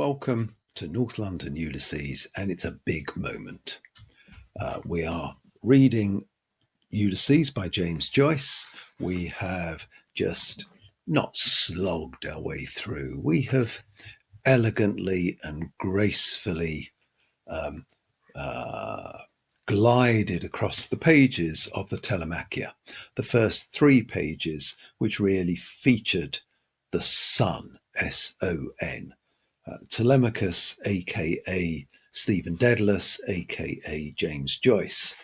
Welcome to North London Ulysses, and it's a big moment. We are reading Ulysses by James Joyce. We have just not slogged our way through. We have elegantly and gracefully glided across the pages of the Telemachia, the first 3 pages, which really featured the sun, S-O-N. Telemachus, aka Stephen Dedalus, aka James Joyce.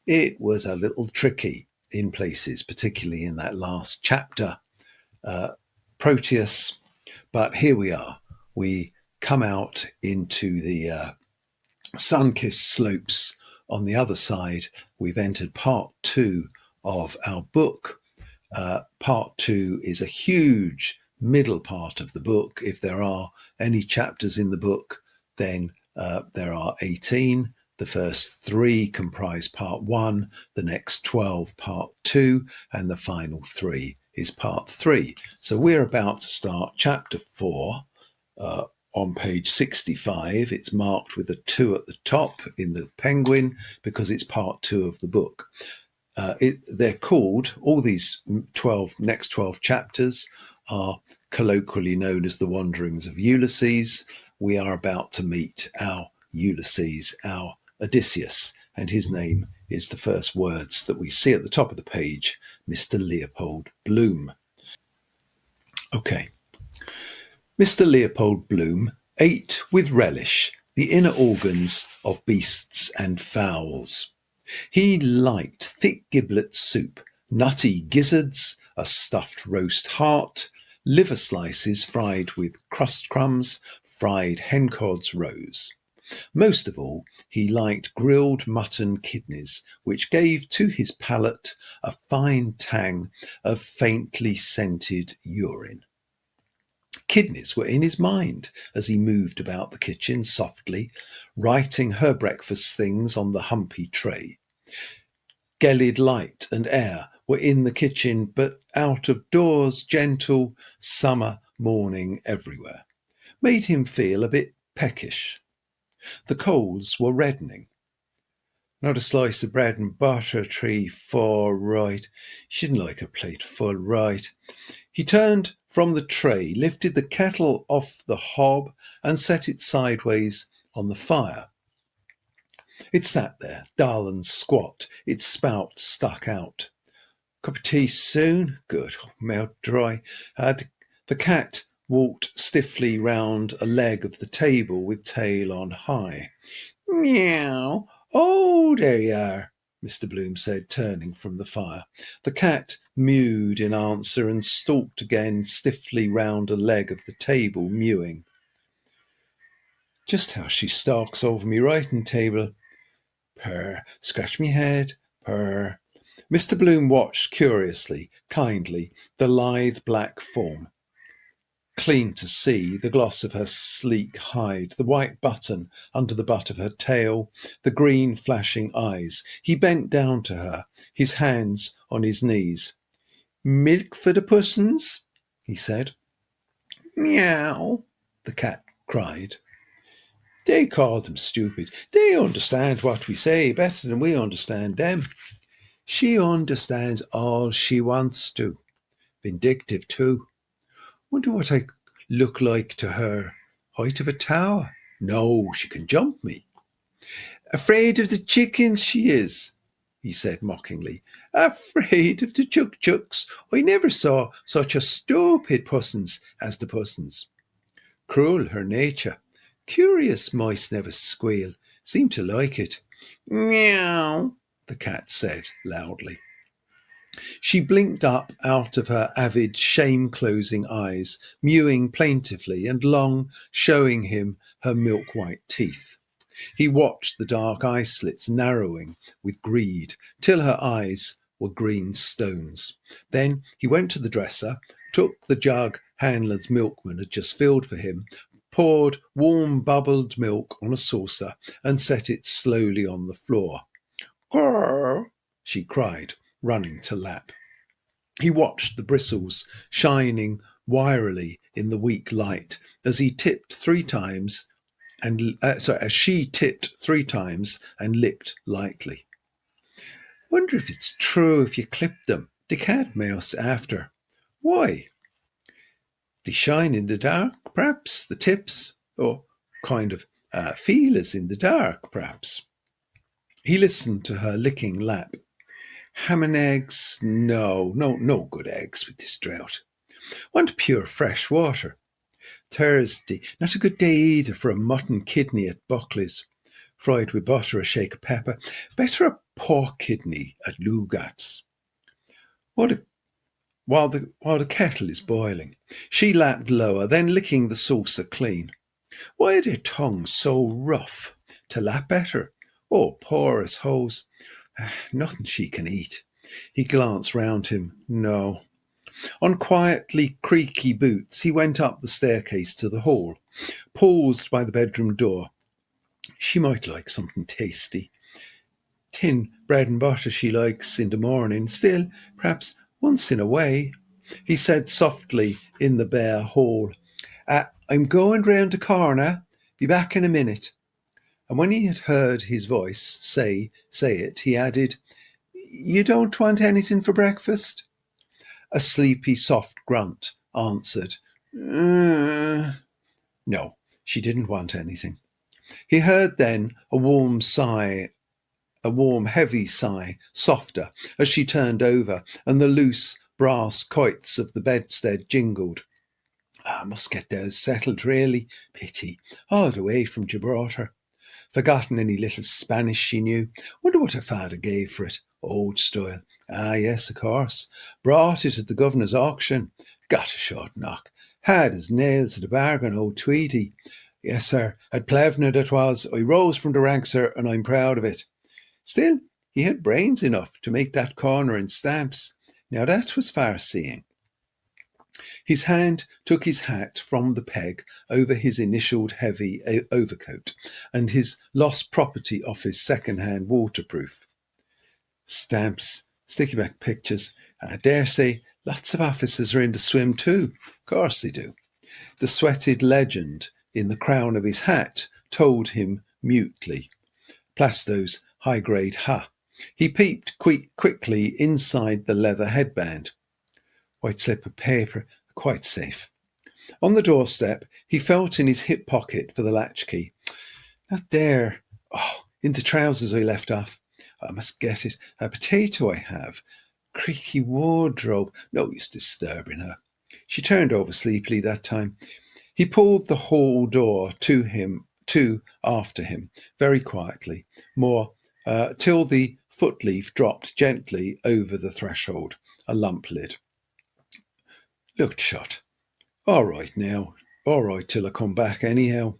It was a little tricky in places, particularly in that last chapter, Proteus, but here we are. We come out into the sun-kissed slopes on the other side. We've entered part 2 of our book. Part 2 is a huge middle part of the book. If there are any chapters in the book, then there are 18. The first 3 comprise part 1, the next 12 part 2, and the final 3 is part 3. So we're about to start chapter 4 on page 65. It's marked with a 2 at the top in the penguin because it's part 2 of the book. They're called, all these next 12 chapters are colloquially known as the Wanderings of Ulysses. We are about to meet our Ulysses, our Odysseus, and his name is the first words that we see at the top of the page, Mr. Leopold Bloom. Okay. Mr. Leopold Bloom ate with relish the inner organs of beasts and fowls. He liked thick giblet soup, nutty gizzards, a stuffed roast heart, liver slices fried with crust crumbs, fried hencods roes. Most of all, he liked grilled mutton kidneys, which gave to his palate a fine tang of faintly scented urine. Kidneys were in his mind as he moved about the kitchen softly, writing her breakfast things on the humpy tray. Gelid light and air were in the kitchen, but out of doors, gentle summer morning everywhere made him feel a bit peckish. The coals were reddening. Not a slice of bread and butter, 3, 4, right. Shouldn't like a plate full, right. He turned from the tray, lifted the kettle off the hob and set it sideways on the fire. It sat there, dull and squat, its spout stuck out. Cup of tea soon? Good, mouth dry. The cat walked stiffly round a leg of the table with tail on high. Meow. Oh, there you are, Mr. Bloom said, turning from the fire. The cat mewed in answer and stalked again stiffly round a leg of the table, mewing. Just how she stalks over me writing table. Purr, scratch me head, purr. Mr. Bloom watched curiously, kindly, the lithe black form. Clean to see, the gloss of her sleek hide, the white button under the butt of her tail, the green flashing eyes. He bent down to her, his hands on his knees. Milk for the pussens? He said. Meow, the cat cried. They call them stupid. They understand what we say better than we understand them. She understands all she wants to. Vindictive too. Wonder what I look like to her. Height of a tower? No, she can jump me. Afraid of the chickens she is, he said mockingly. Afraid of the chuck-chucks. I never saw such a stupid pussens as the pussens. Cruel her nature. Curious mice never squeal. Seem to like it. Meow, the cat said loudly. She blinked up out of her avid, shame-closing eyes, mewing plaintively and long, showing him her milk-white teeth. He watched the dark eye slits narrowing with greed till her eyes were green stones. Then he went to the dresser, took the jug Hanlon's milkman had just filled for him, poured warm bubbled milk on a saucer and set it slowly on the floor. Grrr, she cried, running to lap. He watched the bristles shining wirily in the weak light as he tipped 3 times as she tipped 3 times and licked lightly. Wonder if it's true if you clip them, they can't mouse after. Why? They shine in the dark, perhaps, the tips, or kind of feel as in the dark, perhaps. He listened to her licking lap. Ham and eggs? No good eggs with this drought. Want pure fresh water. Thursday, not a good day either for a mutton kidney at Buckley's, fried with butter, a shake of pepper. Better a pork kidney at Lugat's. While the kettle is boiling, she lapped lower, then licking the saucer clean. Why are their tongues so rough? To lap better? Oh, poor as hose. Nothing she can eat. He glanced round him. No. On quietly creaky boots, he went up the staircase to the hall, paused by the bedroom door. She might like something tasty. Tin bread and butter she likes in the morning, still, perhaps once in a way. He said softly in the bare hall, I'm going round the corner, be back in a minute. And when he had heard his voice say it, he added, You don't want anything for breakfast? A sleepy, soft grunt answered, No, she didn't want anything. He heard then a warm, heavy sigh, softer, as she turned over, and the loose brass quoits of the bedstead jingled. I must get those settled, really. Pity. All the way from Gibraltar. Forgotten any little Spanish she knew. Wonder what her father gave for it. Old style. Ah, yes, of course. Brought it at the governor's auction. Got a short knock. Hard as nails at the bargain, old Tweedy. Yes, sir. At Plevna that was. I rose from the ranks, sir, and I'm proud of it. Still, he had brains enough to make that corner in stamps. Now that was far-seeing. His hand took his hat from the peg over his initialed heavy overcoat and his lost property off his second-hand waterproof. Stamps, sticky-back pictures. I dare say lots of officers are in the swim too. Of course they do. The sweated legend in the crown of his hat told him mutely. Plasto's high-grade ha. He peeped quickly inside the leather headband. White slip of paper, quite safe. On the doorstep, he felt in his hip pocket for the latchkey. Not there. Oh, in the trousers I left off. I must get it. A potato I have. Creaky wardrobe. No use disturbing her. She turned over sleepily that time. He pulled the hall door to after him, very quietly, till the footleaf dropped gently over the threshold, a lump lid. Looked shut. All right now. All right till I come back anyhow.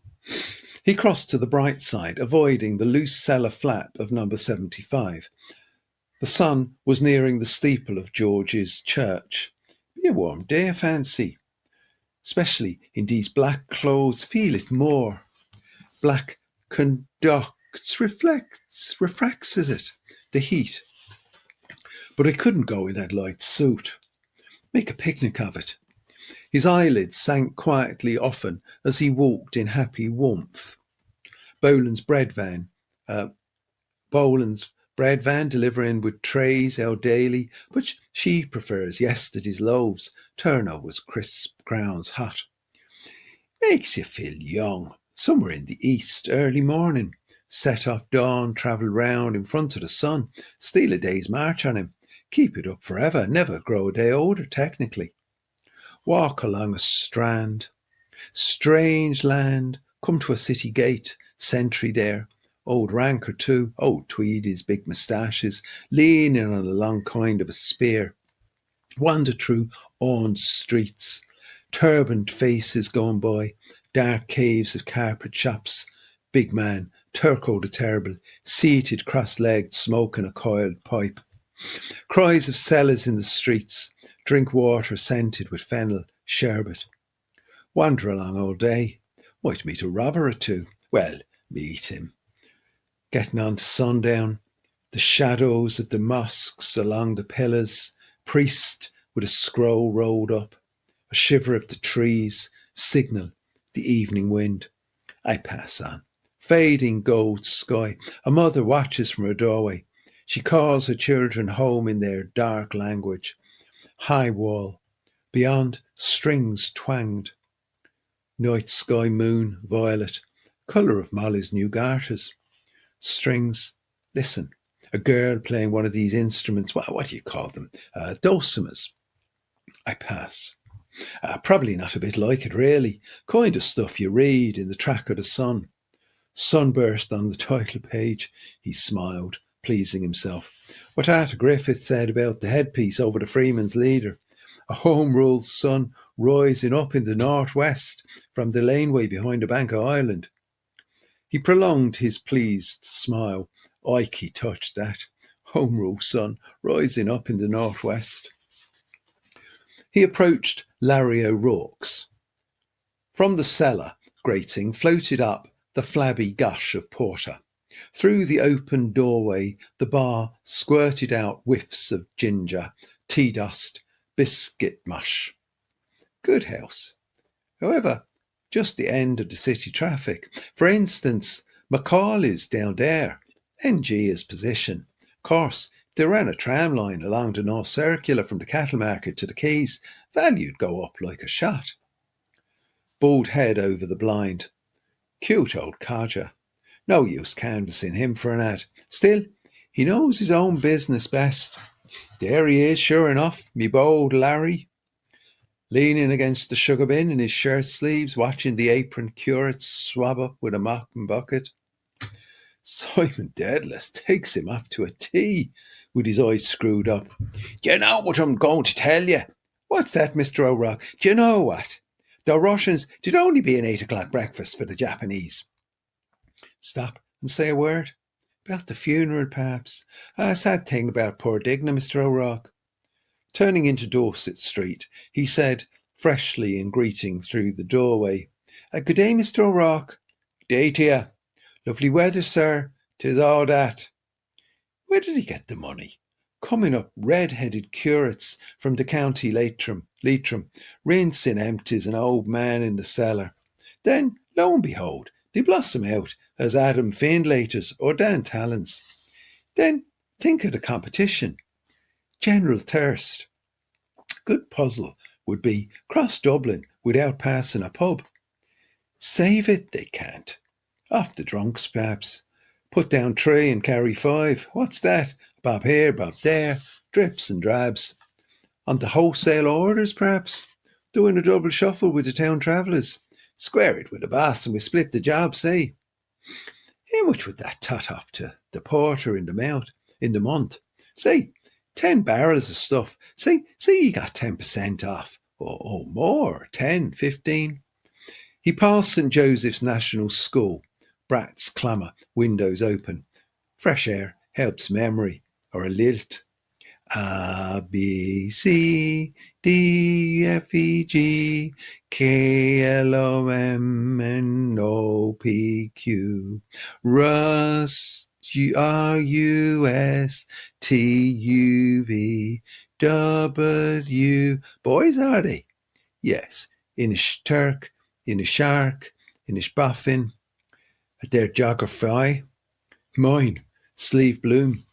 He crossed to the bright side, avoiding the loose cellar flap of number 75. The sun was nearing the steeple of George's church. Be a warm day, I fancy. Especially in these black clothes, feel it more. Black conducts, refracts it, the heat. But I couldn't go in that light suit. Make a picnic of it. His eyelids sank quietly often as he walked in happy warmth. Boland's bread van delivering with trays our daily, but she prefers yesterday's loaves. Turnovers, crisp, crowns hot. Makes you feel young. Somewhere in the east, early morning. Set off dawn, travel round in front of the sun. Steal a day's march on him. Keep it up forever. Never grow a day older, technically. Walk along a strand. Strange land. Come to a city gate. Sentry there. Old rank or two. Old Tweedy's big moustaches. Leaning on a long kind of a spear. Wander through awned streets. Turbaned faces going by. Dark caves of carpet shops. Big man. Turco the Terrible. Seated cross-legged, smoking a coiled pipe. Cries of sellers in the streets. Drink water scented with fennel, sherbet. Wander along all day. Might meet a robber or two. Well, meet him. Getting on to sundown. The shadows of the mosques along the pillars. Priest with a scroll rolled up. A shiver of the trees signal the evening wind. I pass on. Fading gold sky. A mother watches from her doorway. She calls her children home in their dark language. High wall. Beyond, strings twanged. Night sky moon, violet. Colour of Molly's new garters. Strings. Listen. A girl playing one of these instruments. What do you call them? Dulcimers. I pass. Probably not a bit like it, really. Kind of stuff you read in the track of the sun. Sunburst on the title page. He smiled, pleasing himself. What Arthur Griffith said about the headpiece over the Freeman's leader. A home-ruled sun rising up in the northwest from the laneway behind the Bank of Ireland. He prolonged his pleased smile. Ike touched that. Home-rule sun rising up in the northwest. He approached Larry O'Rourke's. From the cellar grating floated up the flabby gush of porter. Through the open doorway, the bar squirted out whiffs of ginger, tea dust, biscuit mush. Good house. However, just the end of the city traffic. For instance, Macaulay's down there. NG is position. Of course, if they ran a tram line along the North Circular from the cattle market to the quays, value'd go up like a shot. Bald head over the blind. Cute old codger. No use canvassing him for an ad. Still, he knows his own business best. There he is, sure enough, me bold Larry. Leaning against the sugar bin in his shirt sleeves, watching the apron curate swab up with a mop and bucket. Simon Dedalus takes him off to a tea, with his eyes screwed up. Do you know what I'm going to tell you? What's that, Mr. O'Rourke? Do you know what? The Russians did only be an 8 o'clock breakfast for the Japanese. Stop and say a word. About the funeral, perhaps. A sad thing about poor Digna, Mr. O'Rourke. Turning into Dorset Street, he said, freshly in greeting through the doorway, Good day, Mr. O'Rourke. Day to you. Lovely weather, sir. 'Tis all that. Where did he get the money? Coming up red-headed curates from the county Leitrim, rinsing empties an old man in the cellar. Then, lo and behold, they blossom out as Adam Findlaters or Dan Tallons. Then, think of the competition. General thirst. Good puzzle would be cross Dublin without passing a pub. Save it, they can't. Off the drunks, perhaps. Put down 3 and carry 5. What's that? Bob here, Bob there, drips and drabs. On the wholesale orders, perhaps. Doing a double shuffle with the town travellers. Square it with the boss and we split the job, say. How much would that tot off to the porter in the month? Say, 10 barrels of stuff. Say you got 10% off. Or more, 10, 15. He passed St. Joseph's National School. Brats clamour, windows open. Fresh air helps memory, or a lilt. A, B, C, D, F, E, G, K, L, O, M, N, O, P, Q, Rust, R, U, S, T, U, V, W. Boys, are they? Yes. Inish Turk, Inish Shark, Inish Boffin. At their geography. Mine, Sleeve Bloom.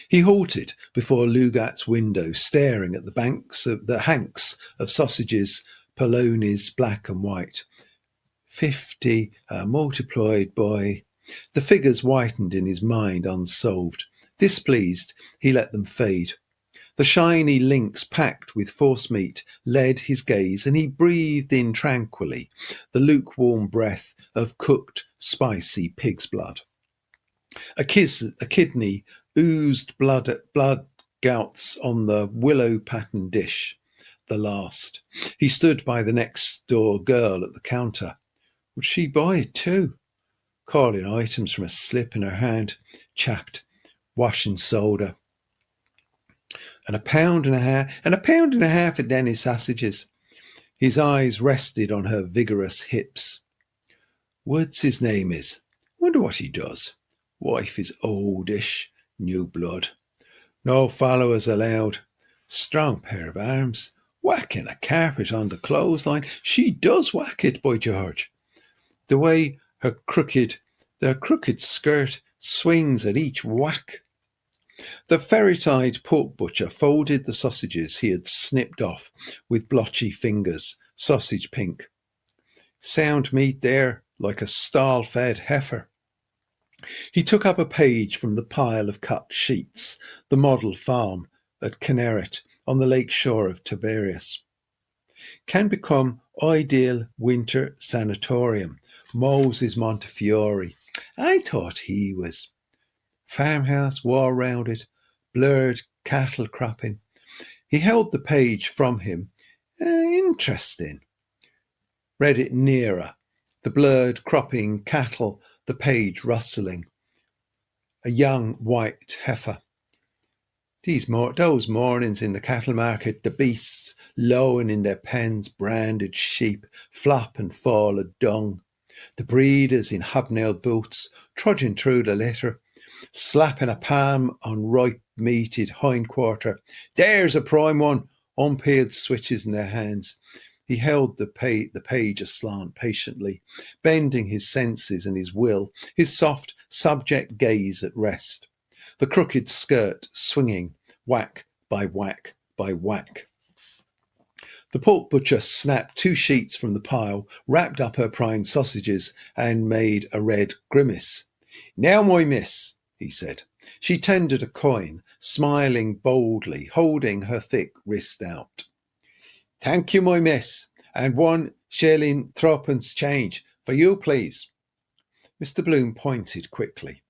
He halted before Lugat's window, staring at the hanks of sausages, polonies, black and white. 50 multiplied by... The figures whitened in his mind, unsolved. Displeased, he let them fade. The shiny links packed with force meat led his gaze, and he breathed in tranquilly the lukewarm breath of cooked, spicy pig's blood. A kidney oozed blood gouts on the willow-patterned dish, the last. He stood by the next-door girl at the counter. Would she buy it too? Calling items from a slip in her hand, chapped, washing soda. And a pound and a half of Denny's sausages. His eyes rested on her vigorous hips. Woods his name is. Wonder what he does. Wife is oldish, new blood. No followers allowed. Strong pair of arms. Whacking a carpet on the clothesline. She does whack it, by George. The way her crooked skirt swings at each whack. The ferret-eyed pork butcher folded the sausages he had snipped off with blotchy fingers, sausage pink. Sound meat there, like a stall-fed heifer. He took up a page from the pile of cut sheets, the model farm at Kinneret on the lake shore of Tiberias. Can become ideal winter sanatorium. Moses Montefiore. I thought he was. Farmhouse, wall round it, blurred cattle cropping. He held the page from him. Interesting. Read it nearer. The blurred cropping cattle, the page rustling. A young white heifer. Those mornings in the cattle market, the beasts lowing in their pens, branded sheep, flop and fall of dung. The breeders in hobnailed boots, trudging through the litter, slapping a palm on ripe-meated hindquarter. There's a prime one, unpeeled switches in their hands. He held the page aslant patiently, bending his senses and his will, his soft, subject gaze at rest. The crooked skirt swinging, whack by whack by whack. The pork butcher snapped 2 sheets from the pile, wrapped up her prime sausages, and made a red grimace. Now, my miss, he said. She tendered a coin, smiling boldly, holding her thick wrist out. Thank you, my miss, and 1 shilling 3 change for you, please. Mr. Bloom pointed quickly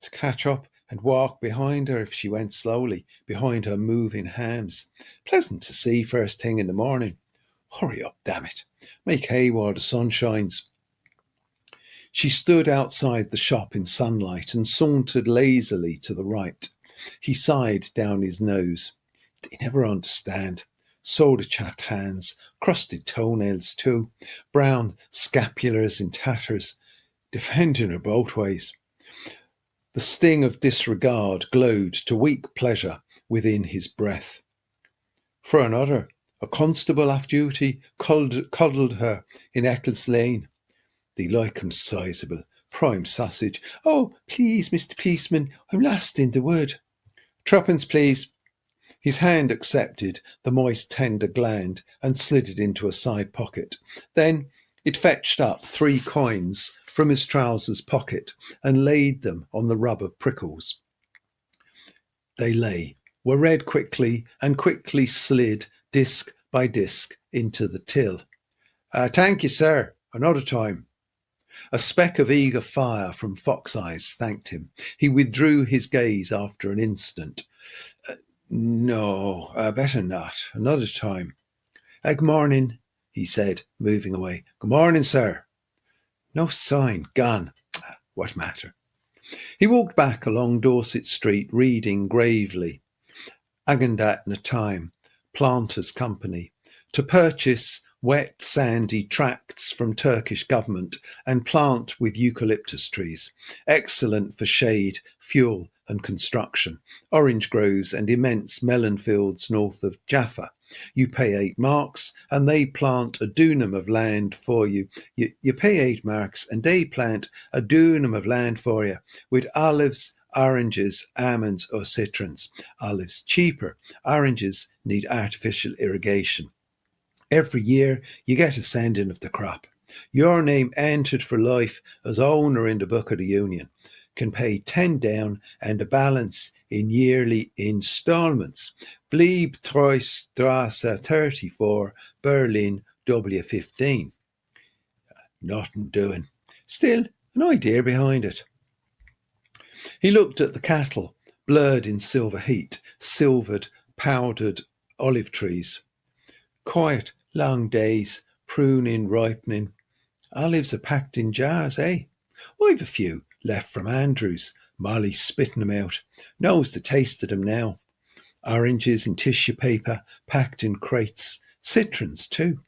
to catch up and walk behind her if she went slowly, behind her moving hams. Pleasant to see first thing in the morning. Hurry up, damn it. Make hay while the sun shines. She stood outside the shop in sunlight and sauntered lazily to the right. He sighed down his nose. They never understand. Soda-chapped hands, crusted toenails too, brown scapulars in tatters, defending her both ways. The sting of disregard glowed to weak pleasure within his breath. For another, a constable off duty cuddled her in Eccles Lane. They like him sizable, prime sausage. Oh, please, Mr. Policeman, I'm lost in the wood. 3, please. His hand accepted the moist tender gland and slid it into a side pocket. Then it fetched up 3 coins from his trousers pocket and laid them on the rubber prickles. They were read quickly and quickly slid disc by disc into the till. Thank you, sir. Another time. A speck of eager fire from Fox Eyes thanked him. He withdrew his gaze after an instant. No, better not. Another time. Good morning, he said, moving away. Good morning, sir. No sign. Gone. What matter? He walked back along Dorset Street, reading gravely. Agendat na time, Planters' Company, to purchase wet, sandy tracts from Turkish government and plant with eucalyptus trees. Excellent for shade, fuel and construction. Orange groves and immense melon fields north of Jaffa. You pay 8 marks and they plant a dunam of land for you. You pay 8 marks and they plant a dunam of land for you with olives, oranges, almonds or citrons. Olives cheaper. Oranges need artificial irrigation. Every year you get a sending of the crop. Your name entered for life as owner in the Book of the Union. Can pay 10 down and the balance in yearly instalments. Bleibtreustrasse 34, Berlin W15. Nothing doing. Still, an idea behind it. He looked at the cattle, blurred in silver heat, silvered, powdered olive trees. Quiet, long days, pruning, ripening. Olives are packed in jars, eh? I've a few left from Andrews. Molly's spitting them out. Knows the taste of them now. Oranges in tissue paper, packed in crates. Citrons, too.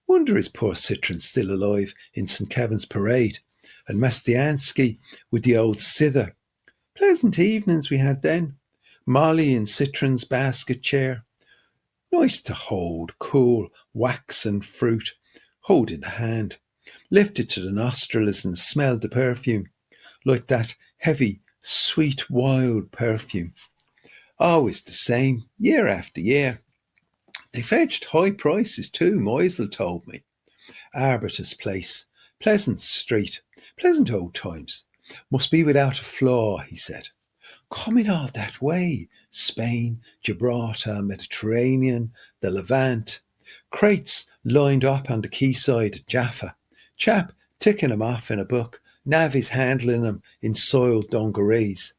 Wonder is poor Citron still alive in St. Kevin's Parade. And Mastiansky with the old cither. Pleasant evenings we had then. Molly in Citron's basket chair. Nice to hold, cool, waxen fruit. Hold in the hand. Lift it to the nostrils and smell the perfume. Like that heavy, sweet, wild perfume. Always the same, year after year. They fetched high prices too, Moisel told me. Arbutus Place, Pleasant Street, pleasant old times. Must be without a flaw, he said. Coming all that way, Spain, Gibraltar, Mediterranean, the Levant. Crates lined up on the quayside at Jaffa. Chap ticking 'em off in a book. Navvies handling 'em in soiled dungarees.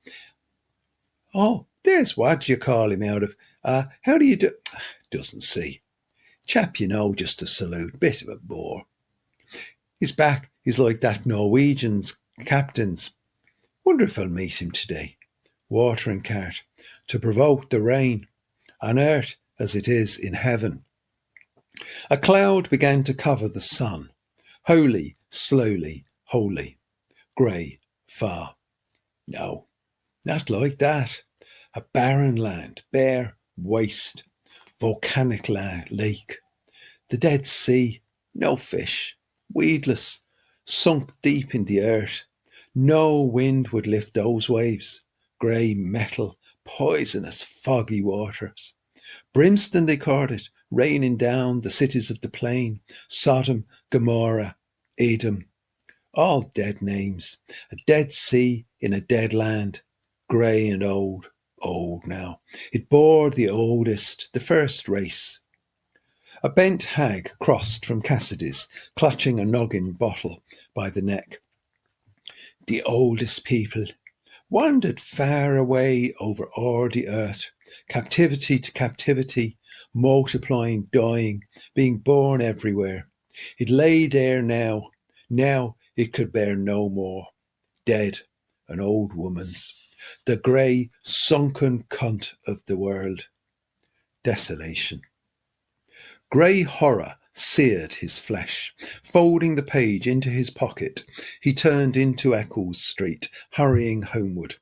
Oh, there's what you call him out of. How do you do? Doesn't see. Chap, you know, just a salute. Bit of a bore. His back is like that Norwegian's captain's. Wonder if I'll meet him today. Watering cart. To provoke the rain. On earth as it is in heaven. A cloud began to cover the sun. Holy, slowly, holy. Grey, far. No, not like that. A barren land, bare, waste. Volcanic lake. The Dead Sea, no fish. Weedless, sunk deep in the earth. No wind would lift those waves. Grey metal, poisonous, foggy waters. Brimstone they called it, raining down the cities of the plain. Sodom, Gomorrah, Edom. All dead names. A dead sea in a dead land. Grey and old. Old now. It bore the oldest, the first race. A bent hag crossed from Cassidy's, clutching a noggin bottle by the neck. The oldest people wandered far away over all the earth, captivity to captivity, multiplying, dying, being born everywhere. It lay there now. Now it could bear no more. Dead, an old woman's. The grey, sunken cunt of the world. Desolation. Grey horror seared his flesh. Folding the page into his pocket, he turned into Eccles Street, hurrying homeward.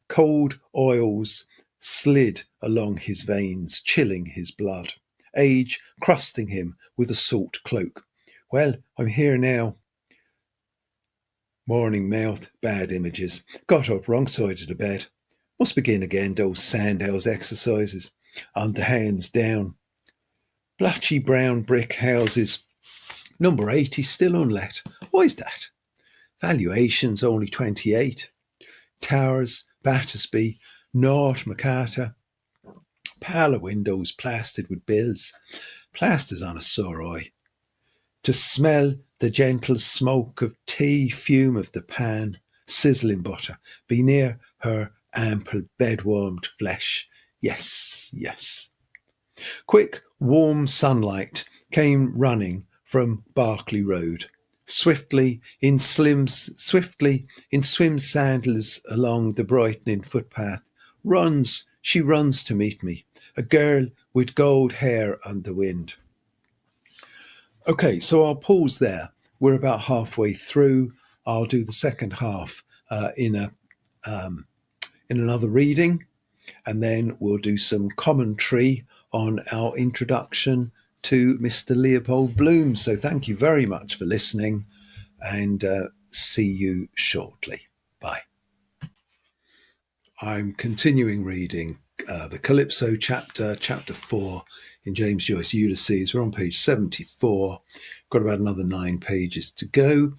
Cold oils slid along his veins, chilling his blood. Age crusting him with a salt cloak. Well, I'm here now. Morning mouth, bad images. Got up wrong side of the bed. Must begin again those sandhouse exercises. On the hands down. Blotchy brown brick houses. Number 80 still unlet. Why's that? Valuation's only 28. Towers, Battersby, North Macarthur. Parlour windows plastered with bills. Plasters on a sore eye. To smell the gentle smoke of tea, fume of the pan, sizzling butter, be near her ample bed-warmed flesh. Yes, yes. Quick, warm sunlight came running from Berkeley Road. Swiftly in swim sandals along the brightening footpath. She runs to meet me, a girl with gold hair on the wind. Okay, so I'll pause there. We're about halfway through. I'll do the second half in another reading, and then we'll do some commentary on our introduction to Mr. Leopold Bloom. So thank you very much for listening, and see you shortly. Bye. I'm continuing reading the Calypso chapter 4 in James Joyce Ulysses. We're on page 74. Got about another 9 pages to go.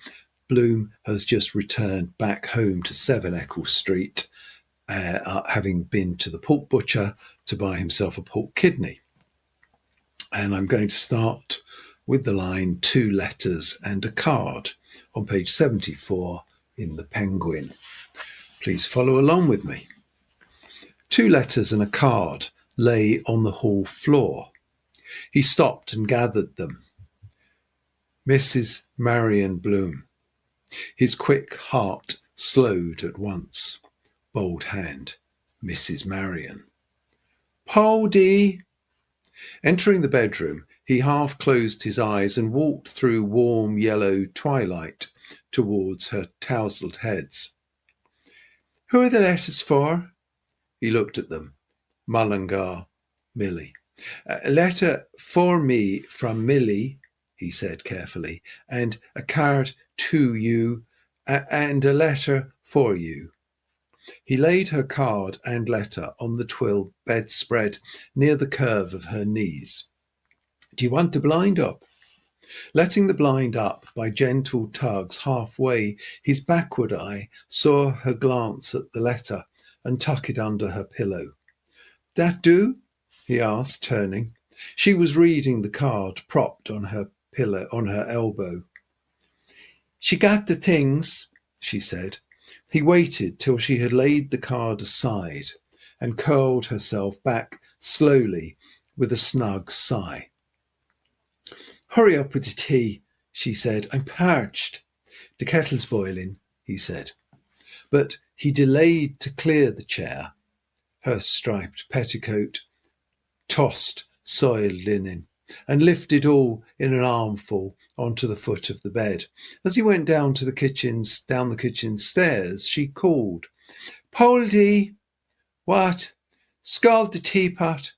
Bloom has just returned back home to 7 Eccles Street, having been to the pork butcher to buy himself a pork kidney. And I'm going to start with the line 2 letters and a card on page 74 in the Penguin. Please follow along with me. 2 letters and a card lay on the hall floor. He stopped and gathered them. Mrs. Marion Bloom. His quick heart slowed at once. Bold hand. Mrs. Marion. Poldy! Entering the bedroom, he half closed his eyes and walked through warm yellow twilight towards her tousled heads. Who are the letters for? He looked at them. Mullingar, Millie. A letter for me from Millie, he said carefully, and a card to you, and a letter for you. He laid her card and letter on the twill bedspread near the curve of her knees. Do you want the blind up? Letting the blind up by gentle tugs halfway, his backward eye saw her glance at the letter and tuck it under her pillow. That do? He asked, turning. She was reading the card propped on her pillow on her elbow. She got the things, she said. He waited till she had laid the card aside and curled herself back slowly with a snug sigh. Hurry up with the tea, she said. I'm parched. The kettle's boiling, he said. But he delayed to clear the chair. Her striped petticoat tossed soiled linen, and lifted all in an armful onto the foot of the bed. As he went down the kitchen stairs, she called, Poldy! What? Scald the teapot.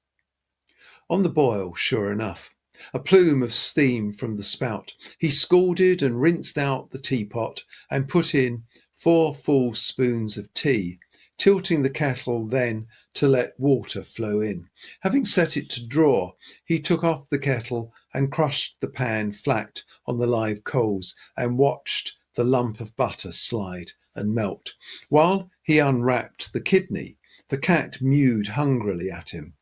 On the boil, sure enough, a plume of steam from the spout. He scalded and rinsed out the teapot and put in 4 full spoons of tea, tilting the kettle then to let water flow in. Having set it to draw, he took off the kettle and crushed the pan flat on the live coals and watched the lump of butter slide and melt. While he unwrapped the kidney, the cat mewed hungrily at him.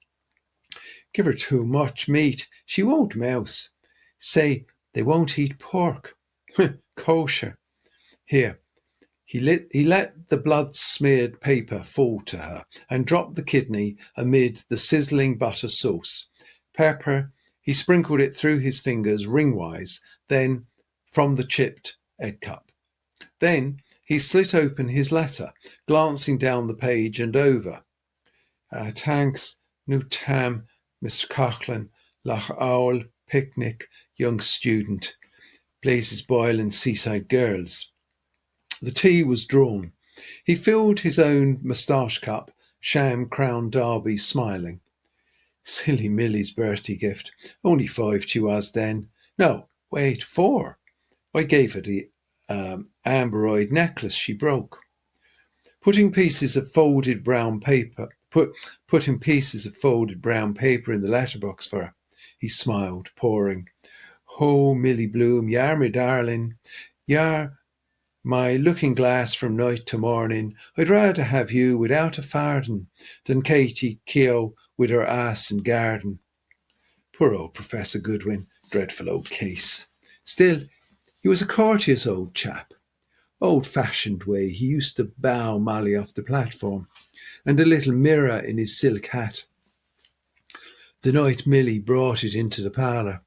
Give her too much meat. She won't mouse. Say they won't eat pork. Kosher. Here. He let the blood-smeared paper fall to her and dropped the kidney amid the sizzling butter sauce. Pepper, he sprinkled it through his fingers ringwise, then from the chipped egg cup. Then he slit open his letter, glancing down the page and over. Thanks, new tam, Mr. Coughlin, Loch Owl, picnic, young student, blazes boiling seaside girls. The tea was drawn. He filled his own moustache cup, sham crown Derby smiling. Silly Millie's birthday gift. Only 5 she was then. No, wait, 4. I gave her the amberoid necklace she broke. Putting pieces of folded brown paper in the letterbox for her. He smiled, pouring. Oh, Millie Bloom, y'are my darling. Y'are my looking glass from night to morning. I'd rather have you without a farden than Katie Keogh with her ass and garden. Poor old Professor Goodwin, dreadful old case. Still, he was a courteous old chap. Old-fashioned way he used to bow Molly off the platform, and a little mirror in his silk hat. The night Millie brought it into the parlour.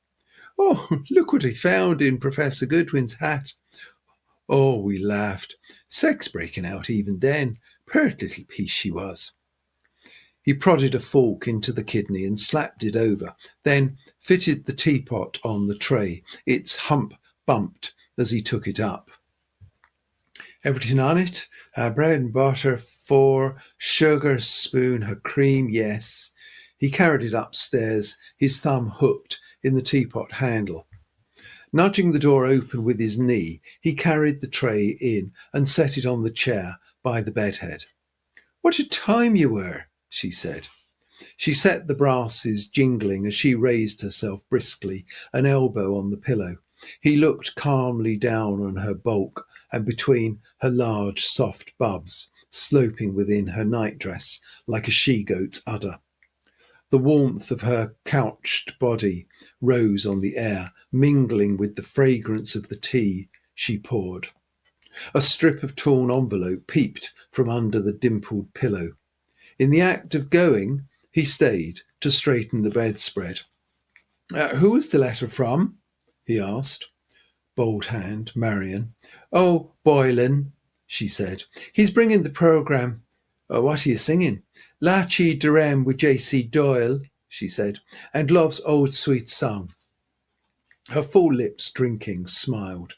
Oh, look what I found in Professor Goodwin's hat. Oh, we laughed. Sex breaking out even then. Pert little piece she was. He prodded a fork into the kidney and slapped it over, then fitted the teapot on the tray. Its hump bumped as he took it up. Everything on it? Bread and butter, 4, sugar, spoon, her cream, yes. He carried it upstairs, his thumb hooked in the teapot handle. Nudging the door open with his knee, he carried the tray in and set it on the chair by the bedhead. What a time you were, she said. She set the brasses jingling as she raised herself briskly, an elbow on the pillow. He looked calmly down on her bulk and between her large soft bubs, sloping within her nightdress like a she-goat's udder. The warmth of her couched body rose on the air, mingling with the fragrance of the tea she poured. A strip of torn envelope peeped from under the dimpled pillow. In the act of going, he stayed to straighten the bedspread. Who was the letter from? He asked. Bold hand, Marion. Oh, Boylan, she said. He's bringing the programme. What are you singing? Lachi Durem with J.C. Doyle, she said, and Love's Old Sweet Song. Her full lips drinking smiled.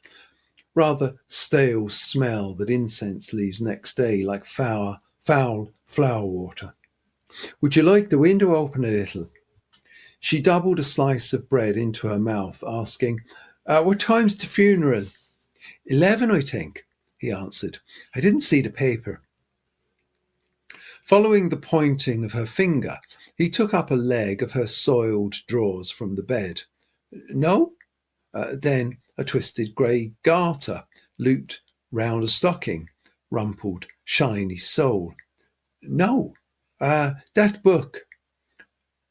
Rather stale smell that incense leaves next day like foul flower water. Would you like the window open a little? She doubled a slice of bread into her mouth, asking, what time's the funeral? 11, I think, he answered. I didn't see the paper. Following the pointing of her finger, he took up a leg of her soiled drawers from the bed. No? Then a twisted grey garter looped round a stocking, rumpled, shiny sole. No, that book.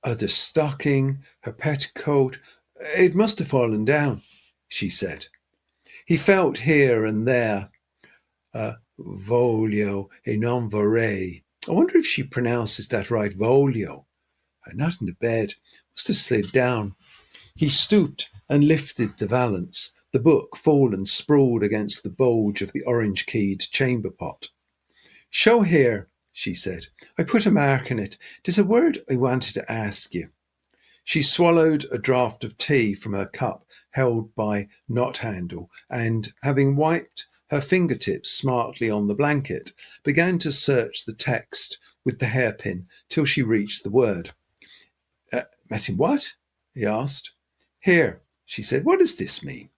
The stocking, her petticoat, it must have fallen down, she said. He felt here and there, voglio e non vorrei. I wonder if she pronounces that right, voglio. Not in the bed, must have slid down. He stooped and lifted the valance, the book fallen sprawled against the bulge of the orange-keyed chamber pot. Show here, she said. I put a mark in it. There's a word I wanted to ask you. She swallowed a draught of tea from her cup held by knot handle and, having wiped her fingertips smartly on the blanket, began to search the text with the hairpin till she reached the word. Met him what? He asked. Here, she said. What does this mean?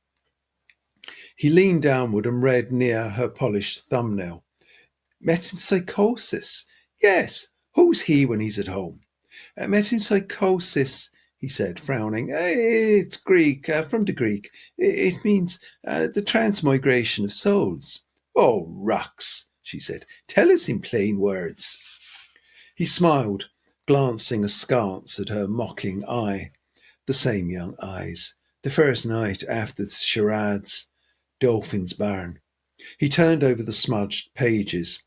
He leaned downward and read near her polished thumbnail. Metempsychosis. Yes. Who's he when he's at home? Metempsychosis, he said, frowning. It's Greek, from the Greek. It means the transmigration of souls. Oh, rocks, she said. Tell us in plain words. He smiled, glancing askance at her mocking eye. The same young eyes. The first night after the charades, Dolphin's Barn. He turned over the smudged pages.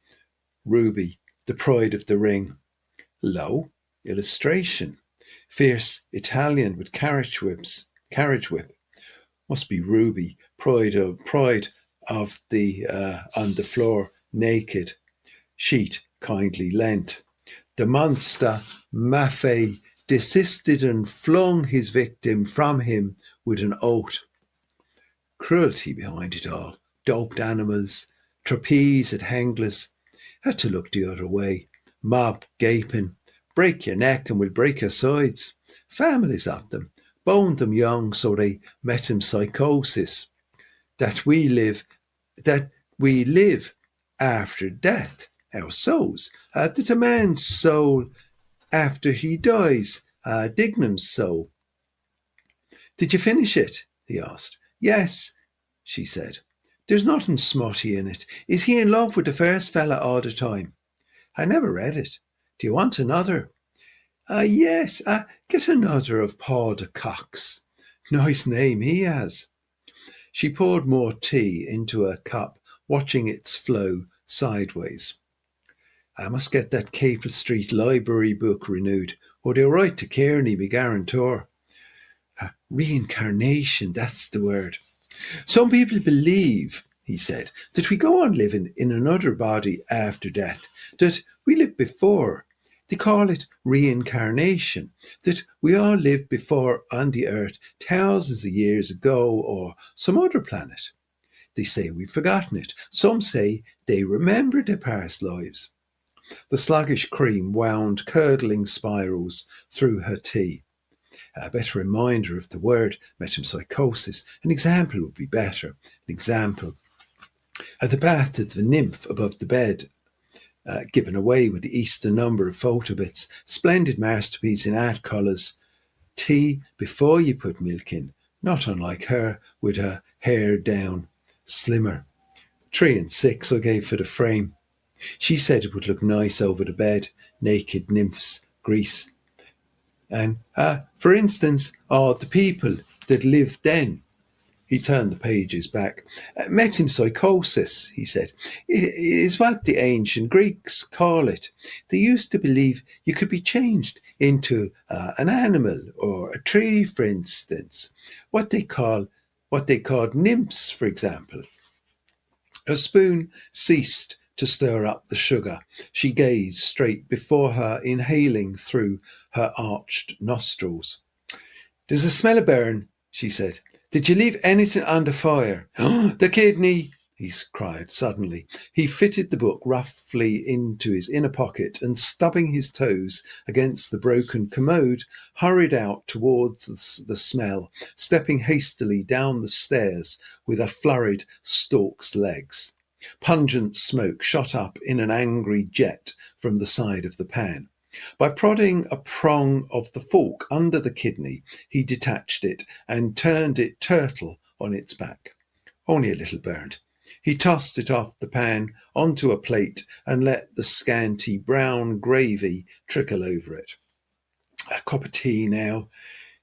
Ruby, the pride of the ring. Lo, illustration. Fierce Italian with carriage whip. Must be Ruby, pride of the on the floor, naked. Sheet kindly lent. The monster Maffei desisted and flung his victim from him with an oath. Cruelty behind it all. Doped animals, trapeze at Hengler's. Had to look the other way. Mob gaping. Break your neck and we'll break your sides. Families of them. Boned them young so they metempsychosis. That we live after death. Our souls. That a man's soul after he dies. Dignam's soul. Did you finish it? He asked. Yes, she said. There's nothing smutty in it. Is he in love with the first fella all the time? I never read it. Do you want another? Yes, get another of Paul de Cox. Nice name he has. She poured more tea into her cup, watching its flow sideways. I must get that Capel Street Library book renewed, or they'll write to Kearney, me guarantor. Reincarnation, that's the word. Some people believe, he said, that we go on living in another body after death, that we live before. They call it reincarnation, that we all lived before on the earth thousands of years ago or some other planet. They say we've forgotten it. Some say they remember their past lives. The sluggish cream wound curdling spirals through her tea. A better reminder of the word metempsychosis. An example would be better. An example. At the bath of the nymph above the bed, given away with the Easter number of photobits, splendid masterpiece in art colours. Tea before you put milk in, not unlike her with her hair down, slimmer. 3 and 6 I gave for the frame. She said it would look nice over the bed, naked nymphs, grease. And, for instance, the people that lived then. He turned the pages back. Metempsychosis, he said, is what the ancient Greeks call it. They used to believe you could be changed into an animal or a tree, for instance. What they called nymphs, for example. Her spoon ceased to stir up the sugar. She gazed straight before her, inhaling through her arched nostrils. There's a smell of burn, she said. Did you leave anything on the fire? The kidney, he cried suddenly. He fitted the book roughly into his inner pocket and, stubbing his toes against the broken commode, hurried out towards the smell, stepping hastily down the stairs with a flurried stork's legs. Pungent smoke shot up in an angry jet from the side of the pan. By prodding a prong of the fork under the kidney, he detached it and turned it turtle on its back. Only a little burnt. He tossed it off the pan onto a plate and let the scanty brown gravy trickle over it. A cup of tea now.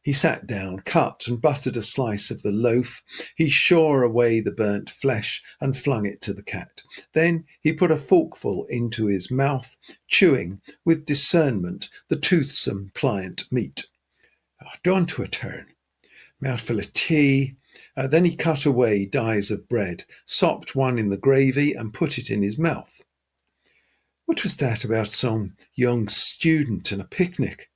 He sat down, cut and buttered a slice of the loaf. He shore away the burnt flesh and flung it to the cat. Then he put a forkful into his mouth, chewing with discernment the toothsome, pliant meat. Done to a turn. Mouthful of tea. Then he cut away dies of bread, sopped one in the gravy and put it in his mouth. What was that about some young student and a picnic?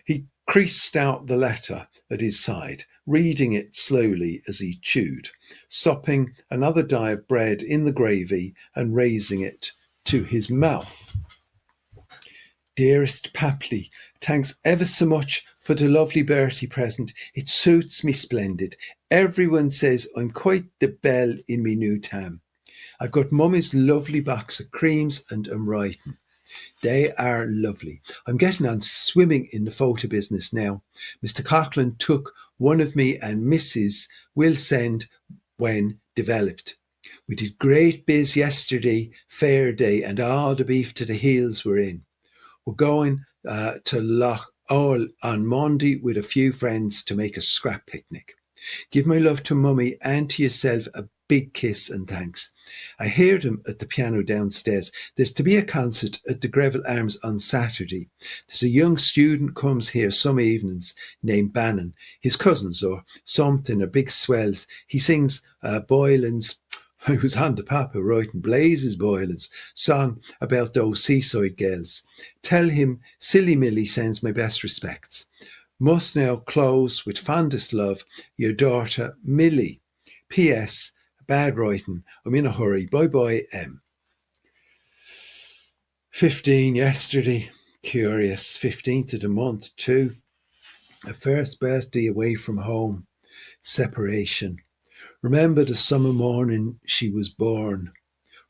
He creased out the letter at his side, reading it slowly as he chewed, sopping another die of bread in the gravy and raising it to his mouth. Dearest Papley, thanks ever so much for the lovely Bertie present. It suits me splendid. Everyone says I'm quite the belle in me new tam. I've got Mummy's lovely box of creams and I'm writing. They are lovely. I'm getting on swimming in the photo business now. Mr. Coughlin took one of me and Mrs. will send when developed. We did great biz yesterday, fair day, and all the beef to the heels were in. We're going to Loch Owl on Monday with a few friends to make a scrap picnic. Give my love to Mummy and to yourself a big kiss and thanks. I heard him at the piano downstairs. There's to be a concert at the Greville Arms on Saturday. There's a young student comes here some evenings named Bannon. His cousins or something are big swells. He sings Boylan's I was on the papa writing Blazes Boylan's song about those seaside girls. Tell him Silly Millie sends my best respects. Must now close with fondest love, your daughter Millie. P.S. Bad writing. I'm in a hurry. Bye-bye, M. 15 yesterday. Curious. 15th of the month too. A first birthday away from home. Separation. Remember the summer morning she was born,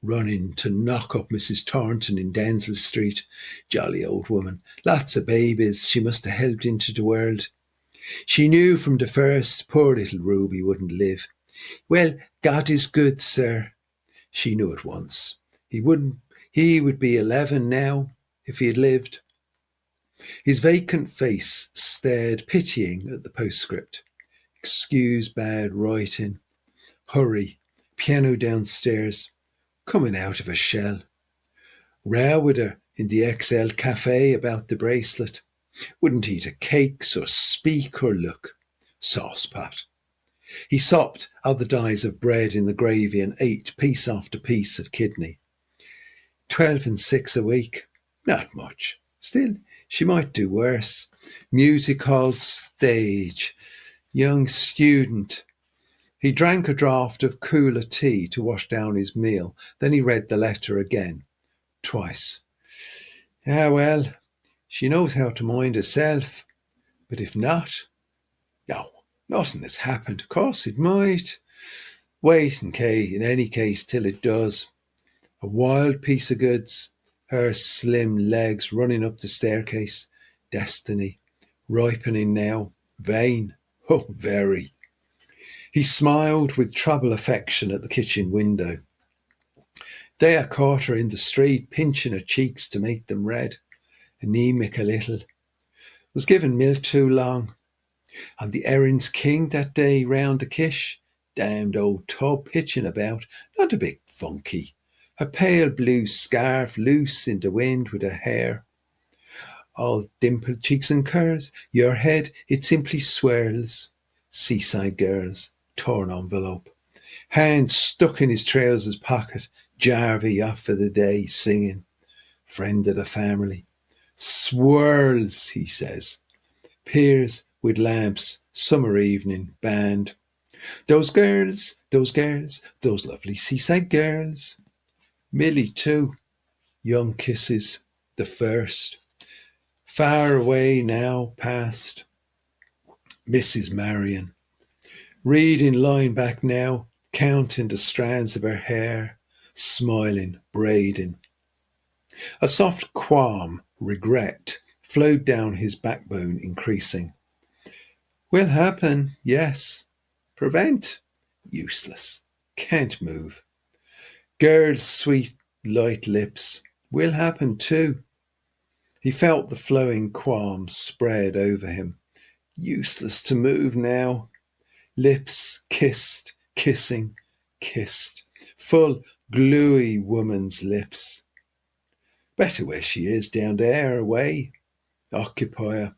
running to knock up Mrs. Thornton in Denzil Street. Jolly old woman. Lots of babies she must have helped into the world. She knew from the first poor little Ruby wouldn't live. Well, God is good, sir. She knew at once. He would be 11 now if he had lived. His vacant face stared pitying at the postscript. Excuse bad writing. Hurry. Piano downstairs. Coming out of a shell. Row with her in the XL cafe about the bracelet. Wouldn't eat a cakes or speak or look. Saucepot. He sopped other dies of bread in the gravy and ate piece after piece of kidney. 12 and 6 a week. Not much. Still, she might do worse. Music hall stage. Young student. He drank a draught of cooler tea to wash down his meal. Then he read the letter again. Twice. Ah, well, she knows how to mind herself. But if not, no, nothing has happened. Of course it might. Wait in any case till it does. A wild piece of goods. Her slim legs running up the staircase. Destiny. Ripening now. Vain. Oh, very. He smiled with trouble affection at the kitchen window. Dea caught her in the street, pinching her cheeks to make them red. Anemic a little. Was given milk too long. On the Erin's King that day round the kish. Damned old tub pitching about. Not a bit funky. Her pale blue scarf loose in the wind with her hair. All dimpled cheeks and curls. Your head, it simply swirls. Seaside girls. Torn envelope. Hand stuck in his trousers pocket. Jarvey off for the day, singing. Friend of the family. Swirls, he says. Piers with lamps. Summer evening. Band. those girls, those lovely seaside girls. Millie too, young kisses, the first. Far away now past. Mrs. Marion, reading line back now, counting the strands of her hair, smiling, braiding. A soft qualm, regret, flowed down his backbone, increasing. Will happen, yes. Prevent? Useless. Can't move. Girl's sweet, light lips. Will happen too. He felt the flowing qualm spread over him. Useless to move now. Lips kissed, kissing, kissed. Full, gluey woman's lips. Better where she is, down there, away. Occupier.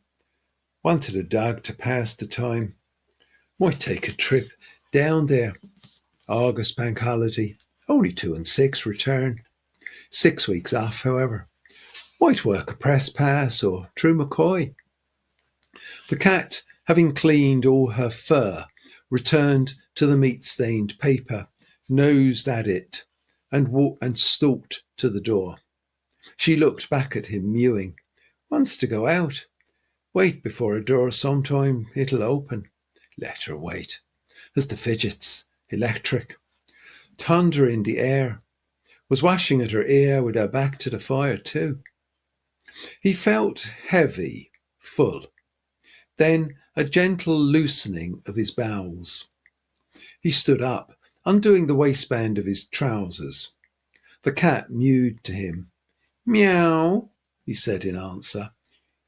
Wanted a dog to pass the time. Might take a trip down there. August bank holiday. Only 2 and 6 return. 6 weeks off, however. Might work a press pass or through McCoy. The cat, having cleaned all her fur, returned to the meat-stained paper, nosed at it, and stalked to the door. She looked back at him, mewing. Wants to go out. Wait before a door sometime, it'll open. Let her wait. As the fidgets, electric. Thunder in the air. Was washing at her ear with her back to the fire too. He felt heavy, full. Then a gentle loosening of his bowels. He stood up, undoing the waistband of his trousers. The cat mewed to him. Meow, he said in answer.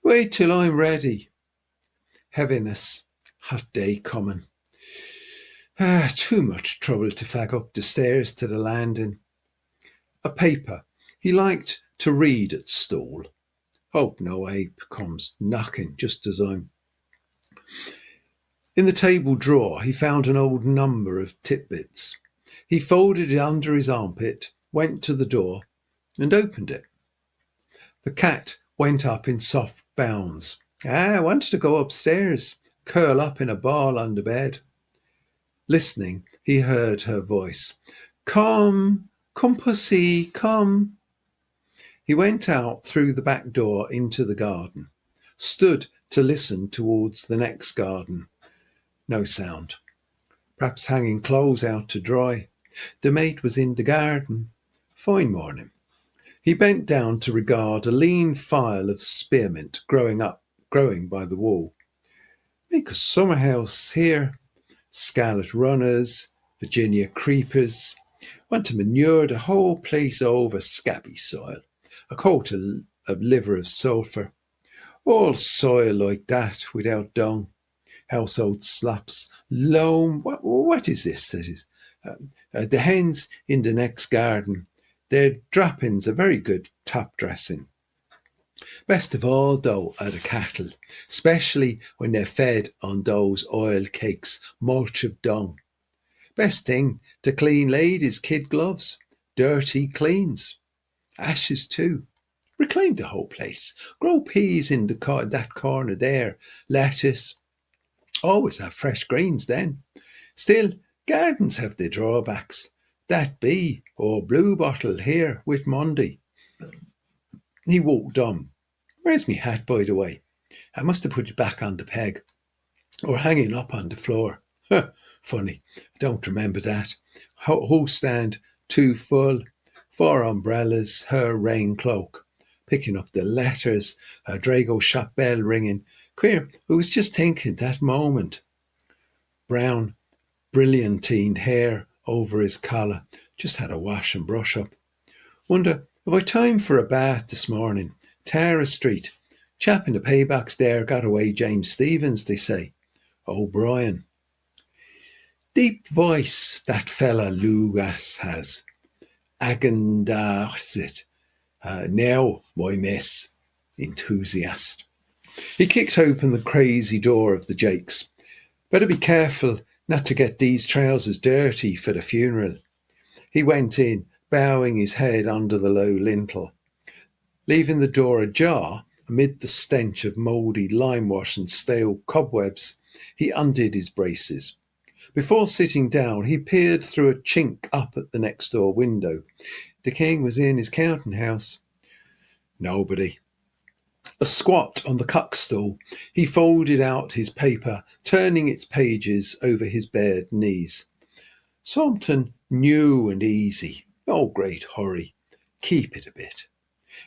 Wait till I'm ready. Heaviness. Hot day coming. Too much trouble to fag up the stairs to the landing. A paper. He liked to read at stall. Hope no ape comes knocking just as I'm. In the table drawer he found an old number of Titbits. He folded it under his armpit, went to the door, and opened it. The cat went up in soft bounds. I wanted to go upstairs, curl up in a ball on the bed. Listening, he heard her voice. Come, pussy, come. He went out through the back door into the garden, stood to listen towards the next garden. No sound. Perhaps hanging clothes out to dry. The mate was in the garden. Fine morning. He bent down to regard a lean file of spearmint growing by the wall. Make a summer house here. Scarlet runners, Virginia creepers. Want to manure the whole place over scabby soil. A coat of liver of sulphur. All soil like that without dung. Household slops. Loam. What is this? That is the hens in the next garden. Their droppings are very good top dressing. Best of all, though, are the cattle, especially when they're fed on those oil cakes, mulch of dung. Best thing to clean ladies' kid gloves. Dirty cleans. Ashes too. Reclaim the whole place. Grow peas in that corner there. Lettuce. Always have fresh greens then. Still, gardens have their drawbacks. That bee or blue bottle here with Monday. He walked on. Where's me hat, by the way? I must have put it back on the peg. Or hanging up on the floor. Funny, I don't remember that. Whole stand too full. 4 umbrellas, her rain cloak. Picking up the letters, her Drago shop bell ringing. Queer, I was just thinking that moment. Brown, brilliantine hair over his collar. Just had a wash and brush up. Wonder if I time for a bath this morning. Tara Street. Chap in the paybacks there got away James Stevens, they say. O'Brien. Deep voice that fella Lugas has. Aganda, what's it? Now, my miss. Enthusiast. He kicked open the crazy door of the Jakes. Better be careful not to get these trousers dirty for the funeral. He went in, bowing his head under the low lintel. Leaving the door ajar, amid the stench of mouldy lime wash and stale cobwebs, he undid his braces. Before sitting down, he peered through a chink up at the next door window. The king was in his counting house. Nobody. A squat on the cuckstool, he folded out his paper, turning its pages over his bared knees. Something new and easy. No great hurry. Keep it a bit.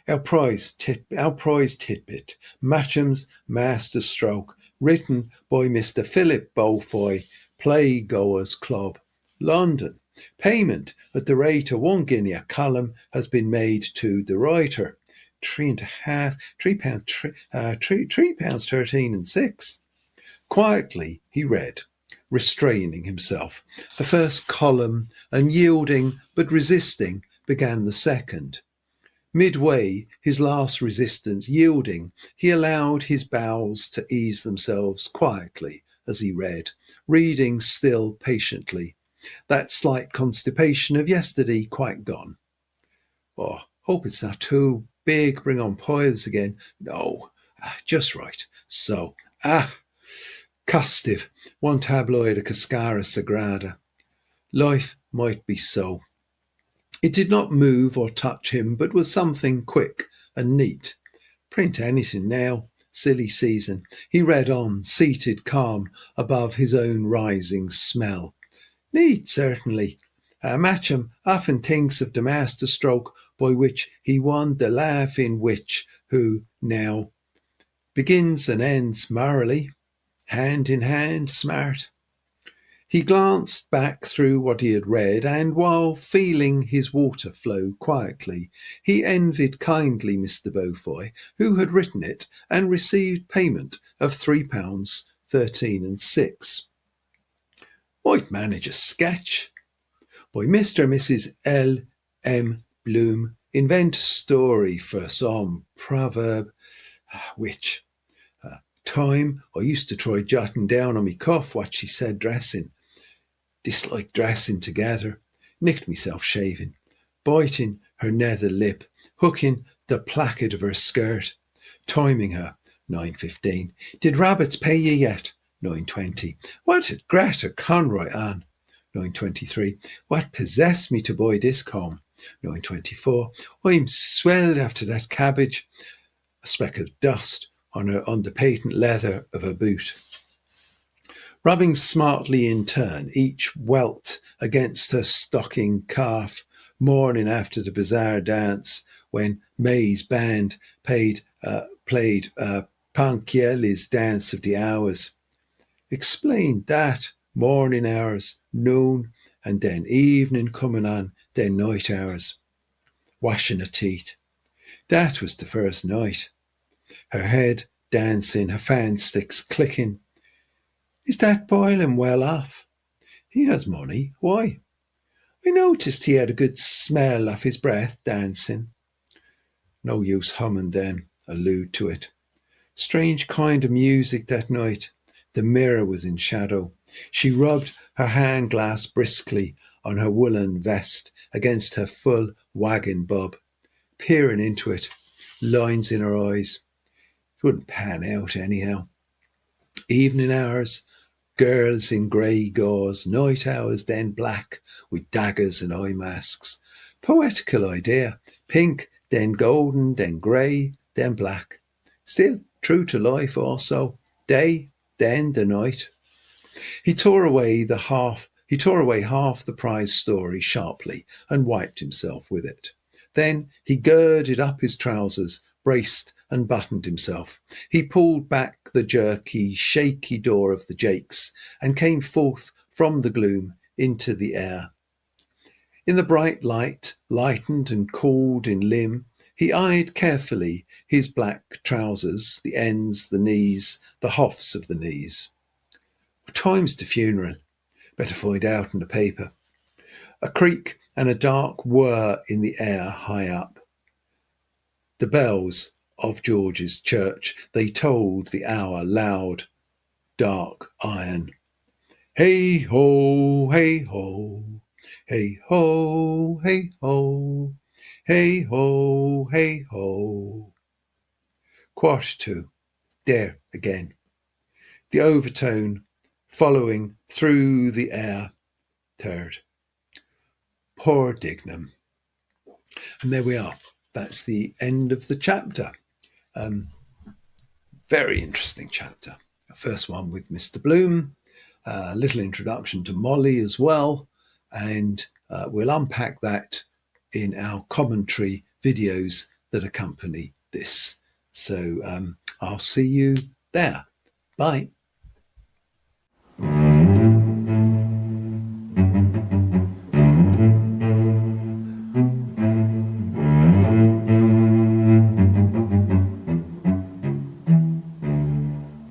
Our prize tidbit, Matcham's master stroke, written by Mr. Philip Beaufoy, Playgoers Club, London. Payment at the rate of £1 a column has been made to the writer. £3.13 and 6. Quietly he read, restraining himself. The first column, and yielding but resisting, began the second. Midway, his last resistance yielding, he allowed his bowels to ease themselves quietly as he read, reading still patiently. That slight constipation of yesterday quite gone. Oh, hope it's not too big, bring on piles again. No, just right. So, Costive, one tabloid a cascara sagrada. Life might be so. It did not move or touch him, but was something quick and neat. Print anything now, silly season. He read on, seated calm above his own rising smell. Neat, certainly. Matcham often thinks of the master stroke by which he won the laugh in which, who now begins and ends morally, hand in hand, smart. He glanced back through what he had read, and while feeling his water flow quietly, he envied kindly Mr. Beaufoy, who had written it and received payment of £3.13 and 6. Might manage a sketch. By Mr. and Mrs. L.M. Bloom, invent a story for some proverb, which time I used to try jotting down on me cuff what she said dressing. Disliked dressing together, nicked myself shaving, biting her nether lip, hooking the placket of her skirt, timing her, 9:15. Did rabbits pay ye yet? 9:20. What did Greta Conroy on? 9:23. What possessed me to buy this comb? 9:24. I'm swelled after that cabbage. A speck of dust on the patent leather of her boot. Rubbing smartly in turn, each welt against her stocking calf, morning after the bizarre dance, when May's band played Panchielli's Dance of the Hours. Explained that, morning hours, noon, and then evening coming on, then night hours. Washing her teeth. That was the first night. Her head dancing, her fan sticks clicking. Is that Boylan well off? He has money. Why? I noticed he had a good smell of his breath dancing. No use humming then, allude to it. Strange kind of music that night. The mirror was in shadow. She rubbed her hand glass briskly on her woolen vest against her full wagon bob, peering into it, lines in her eyes. It wouldn't pan out anyhow. Evening hours, girls in grey gauze, night hours then black, with daggers and eye masks. Poetical idea. Pink, then golden, then grey, then black. Still true to life also. Day, then the night. He tore away half the prize story sharply and wiped himself with it. Then he girded up his trousers, braced and buttoned himself. He pulled back the jerky, shaky door of the jakes and came forth from the gloom into the air. In the bright light, lightened and cooled in limb, he eyed carefully his black trousers, the ends, the knees, the hoffs of the knees. What time's the funeral? Better find out in the paper. A creak and a dark whir in the air high up. The bells of George's church, they tolled the hour loud, dark iron. Hey ho, hey ho, hey ho, hey ho, hey ho, hey ho. 1:45. There again. The overtone following through the air, turd, poor dignum. And there we are. That's the end of the chapter. Very interesting chapter. First one with Mr. Bloom, a little introduction to Molly as well, and we'll unpack that in our commentary videos that accompany this. So I'll see you there. Bye.